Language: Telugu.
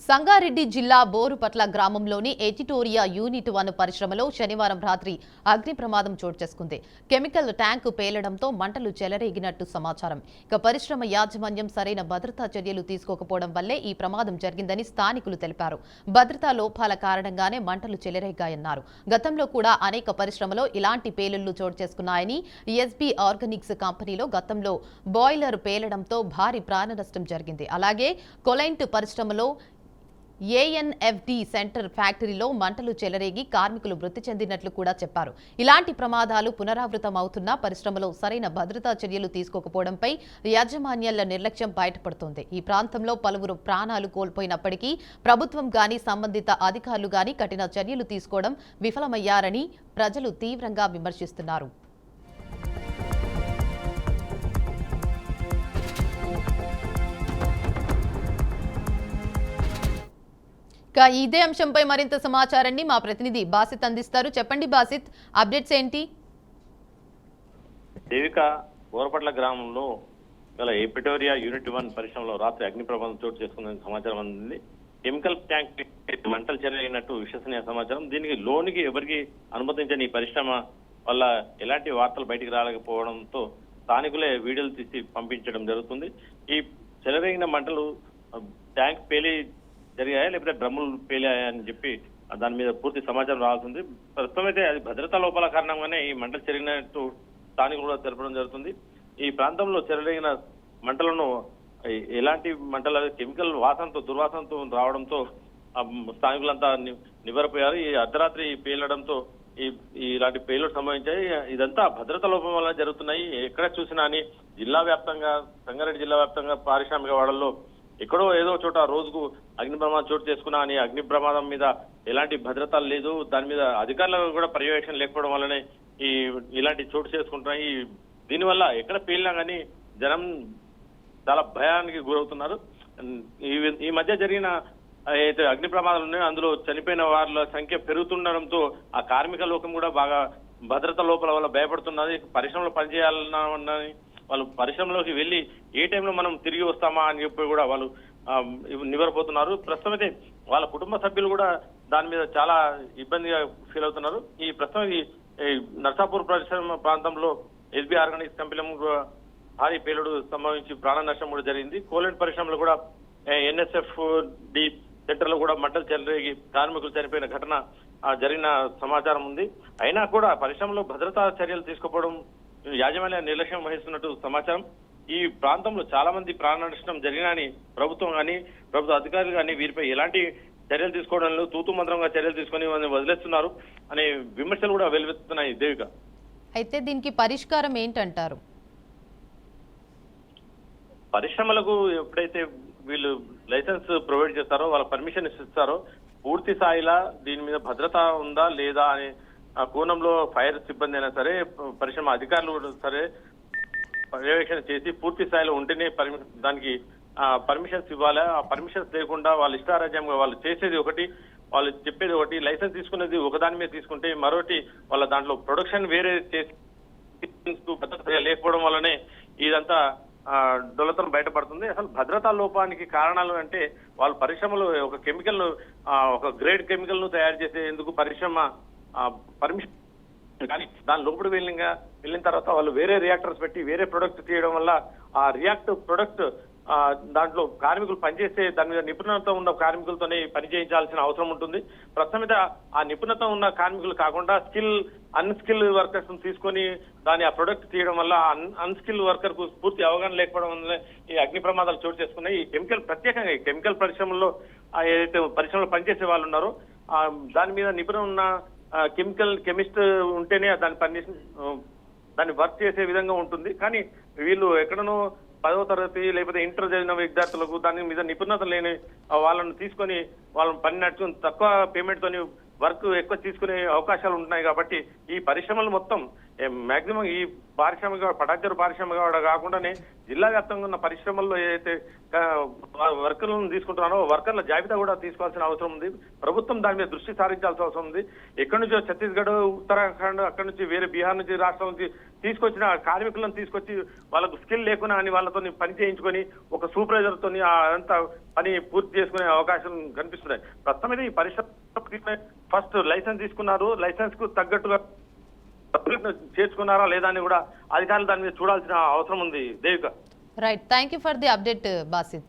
సంగారెడ్డి జిల్లా బోరుపట్ల గ్రామంలోని ఎటిటోరియా యూనిట్ 1 పరిశ్రమలో శనివారం రాత్రి అగ్ని ప్రమాదం చోటు చేసుకుంది. కెమికల్ ట్యాంకు పేలడంతో మంటలు చెలరేగినట్టు సమాచారం. ఇక పరిశ్రమ యాజమాన్యం సరైన భద్రతా చర్యలు తీసుకోకపోవడం వల్లే ఈ ప్రమాదం జరిగిందని స్థానికులు తెలిపారు. భద్రతా లోపాల కారణంగానే మంటలు చెలరేగాయన్నారు. గతంలో కూడా అనేక పరిశ్రమలో ఇలాంటి పేలుళ్లు చోటు చేసుకున్నాయని, ఎస్బీ ఆర్గానిక్స్ కంపెనీలో గతంలో బాయిలర్ పేలడంతో భారీ ప్రాణ నష్టం జరిగింది. అలాగే కొలైంట్ పరిశ్రమలో ఏఎన్ఎఫ్డి సెంటర్ ఫ్యాక్టరీలో మంటలు చెలరేగి కార్మికులు మృతి చెందినట్లు కూడా చెప్పారు. ఇలాంటి ప్రమాదాలు పునరావృతం అవుతున్నా పరిశ్రమలో సరైన భద్రతా చర్యలు తీసుకోకపోవడంపై యాజమాన్యాల నిర్లక్ష్యం బయటపడుతోంది. ఈ ప్రాంతంలో పలువురు ప్రాణాలు కోల్పోయినప్పటికీ ప్రభుత్వం గాని సంబంధిత అధికారులు గాని కఠిన చర్యలు తీసుకోవడం విఫలమయ్యారని ప్రజలు తీవ్రంగా విమర్శిస్తున్నారు. ఇదే అంశంపై మరింత సమాచారాన్ని మా ప్రతినిధి బాసిత్ అందిస్తారు. చెప్పండి బాసిత్, అప్డేట్స్ ఏంటి? దేవిక బోరపట్ల గ్రామంలో గల ఎపిటోరియా యూనిట్ 1 పరిశ్రమలో రాత్రి అగ్ని ప్రమాదం చోటు చేసుకుందని సమాచారం అందింది. కెమికల్ ట్యాంక్ మంటలు చెలరేగినట్టు విశ్వసనీయ సమాచారం. దీనికి లోనికి ఎవరికి అనుమతించని ఈ పరిశ్రమ వల్ల ఎలాంటి వార్తలు బయటికి రాలేకపోవడంతో స్థానికులే వీడియోలు తీసి పంపించడం జరుగుతుంది. ఈ చెలరేగిన మంటలు ట్యాంక్ పేలి జరిగాయా లేకపోతే డ్రమ్ములు పేలాయా అని చెప్పి దాని మీద పూర్తి సమాచారం రావాల్సింది. ప్రస్తుతం అయితే అది భద్రతా లోపాల కారణంగానే ఈ మంటలు చెరిగినట్టు స్థానికులు కూడా తెలపడం జరుగుతుంది. ఈ ప్రాంతంలో చెలరేగిన మంటలను ఎలాంటి మంటలు కెమికల్ వాసనతో దుర్వాసనతో రావడంతో స్థానికులంతా నివ్వెరపోయారు. ఈ అర్ధరాత్రి పేలడంతో ఇలాంటి పేలుడు సంభవించాయి. ఇదంతా భద్రతా లోపం వల్ల జరుగుతున్నాయి. ఎక్కడ చూసినా అని జిల్లా వ్యాప్తంగా, సంగారెడ్డి జిల్లా వ్యాప్తంగా పారిశ్రామిక వాడల్లో ఎక్కడో ఏదో చోట రోజుకు అగ్ని ప్రమాదం చోటు చేసుకున్నా అని అగ్ని ప్రమాదం మీద ఎలాంటి భద్రత లేదు, దాని మీద అధికారులకు కూడా పర్యవేక్షణ లేకపోవడం వల్లనే ఇలాంటి చోటు చేసుకుంటున్నాయి. దీనివల్ల ఎక్కడ పేలినా కానీ జనం చాలా భయానికి గురవుతున్నారు. ఈ మధ్య జరిగిన అయితే అగ్ని ప్రమాదాలు ఉన్నాయో అందులో చనిపోయిన వారి సంఖ్య పెరుగుతుండడంతో ఆ కార్మిక లోకం కూడా బాగా భద్రతా లోపాల వల్ల భయపడుతున్నది. పరిశ్రమలో పనిచేయాలన్నా వాళ్ళు పరిశ్రమలోకి వెళ్ళి ఏ టైంలో మనం తిరిగి వస్తామా అని చెప్పి కూడా వాళ్ళు నివ్వెరపోతున్నారు. ప్రస్తుతం అయితే వాళ్ళ కుటుంబ సభ్యులు కూడా దాని మీద చాలా ఇబ్బందిగా ఫీల్ అవుతున్నారు. ఈ ప్రస్తుతం ఈ నర్సాపూర్ పరిశ్రమ ప్రాంతంలో ఎస్బీ ఆర్గానిక్స్ కంపెనీలో భారీ పేలుడు సంభవించి ప్రాణ నష్టం కూడా జరిగింది. కోలెంట్ పరిశ్రమలో కూడా ఎన్ఎస్ఎఫ్డి సెంటర్ లో కూడా మంటలు చెలరేగి కార్మికులు చనిపోయిన ఘటన జరిగిన సమాచారం ఉంది. అయినా కూడా పరిశ్రమలో భద్రతా చర్యలు తీసుకోవడం యాజమాన్య నిర్లక్ష్యం వహిస్తున్నట్టు సమాచారం. ఈ ప్రాంతంలో చాలా మంది ప్రాణ నష్టం జరిగినని ప్రభుత్వం కానీ ప్రభుత్వ అధికారులు కానీ వీరిపై ఎలాంటి చర్యలు తీసుకోవడంలో తూతు మంత్రంగా చర్యలు తీసుకొని వదిలేస్తున్నారు అనే విమర్శలు కూడా వెలువెత్తుతున్నాయి. దేవిక, అయితే దీనికి పరిష్కారం ఏంటంటారు? పరిశ్రమలకు ఎప్పుడైతే వీళ్ళు లైసెన్స్ ప్రొవైడ్ చేస్తారో, వాళ్ళ పర్మిషన్ ఇస్తారో, పూర్తి స్థాయిలో దీని మీద భద్రత ఉందా లేదా అనే ఆ కోణంలో ఫైర్ సిబ్బంది అయినా సరే, పరిశ్రమ అధికారులు సరే పర్యవేక్షణ చేసి పూర్తి స్థాయిలో ఉంటేనే దానికి పర్మిషన్స్ ఇవ్వాలి. ఆ పర్మిషన్స్ లేకుండా వాళ్ళ ఇష్టారాజ్యంగా వాళ్ళు చేసేది ఒకటి, వాళ్ళు చెప్పేది ఒకటి, లైసెన్స్ తీసుకునేది ఒకదాని మీద తీసుకుంటే మరొకటి వాళ్ళ దాంట్లో ప్రొడక్షన్ వేరే చేసి భద్రత లేకపోవడం వల్లనే ఇదంతా డొల్లతనం బయటపడుతుంది. అసలు భద్రతా లోపానికి కారణాలు అంటే వాళ్ళు పరిశ్రమలో ఒక కెమికల్ ఒక గ్రేడ్ కెమికల్ ను తయారు చేసేందుకు పరిశ్రమ పర్మిషన్ కానీ దాని లోపల వెళ్ళిన తర్వాత వాళ్ళు వేరే రియాక్టర్స్ పెట్టి వేరే ప్రొడక్ట్ తీయడం వల్ల ఆ ప్రొడక్ట్ దాంట్లో కార్మికులు పనిచేసే దాని మీద నిపుణత ఉన్న కార్మికులతోనే పని చేయించాల్సిన అవసరం ఉంటుంది. ప్రస్తుతం మీద ఆ నిపుణత ఉన్న కార్మికులు కాకుండా అన్స్కిల్ వర్కర్స్ తీసుకొని ఆ ప్రొడక్ట్ తీయడం వల్ల అన్స్కిల్ వర్కర్ కు పూర్తి అవగాహన లేకపోవడం వల్ల ఈ అగ్ని ప్రమాదాలు చోటు చేసుకున్నాయి. ఈ ప్రత్యేకంగా ఈ కెమికల్ పరిశ్రమల్లో ఏదైతే పరిశ్రమలో పనిచేసే వాళ్ళు ఉన్నారో దాని మీద నిపుణం ఉన్న కెమిస్ట్ ఉంటేనే దాన్ని వర్క్ చేసే విధంగా ఉంటుంది. కానీ వీళ్ళు ఎక్కడనో 10వ తరగతి లేకపోతే ఇంటర్ చదివిన విద్యార్థులకు దాని మీద నిపుణత లేని వాళ్ళని తీసుకొని వాళ్ళని పని నడుచుకుని తక్కువ పేమెంట్ తోని వర్క్ ఎక్కువ తీసుకునే అవకాశాలు ఉంటున్నాయి. కాబట్టి ఈ పరిశ్రమలు మొత్తం మాక్సిమం ఈ పారిశ్రామిక పటాచారు పారిశ్రామిక కాకుండానే జిల్లా వ్యాప్తంగా ఉన్న పరిశ్రమల్లో ఏదైతే వర్కర్లను తీసుకుంటున్నారో వర్కర్ల జాబితా కూడా తీసుకోవాల్సిన అవసరం ఉంది. ప్రభుత్వం దాని మీద దృష్టి సారించాల్సిన అవసరం ఉంది. ఎక్కడి నుంచో ఛత్తీస్గఢ్, ఉత్తరాఖండ్, అక్కడి నుంచి వేరే బీహార్ నుంచి రాష్ట్రం నుంచి తీసుకొచ్చిన కార్మికులను తీసుకొచ్చి వాళ్ళకు స్కిల్ లేకున్నా అని వాళ్ళతో పని చేయించుకొని ఒక సూపర్వైజర్ తోని అంతా పని పూర్తి చేసుకునే అవకాశం కనిపిస్తున్నాయి. ప్రస్తుతం అయితే ఈ పరిశ్రమ ఫస్ట్ లైసెన్స్ తీసుకున్నారు, లైసెన్స్ కు తగ్గట్టుగా చేర్చుకున్నారా లేదా అని కూడా అధికారులు దాని మీద చూడాల్సిన అవసరం ఉంది. Devika. Right, thank you for the update Basid.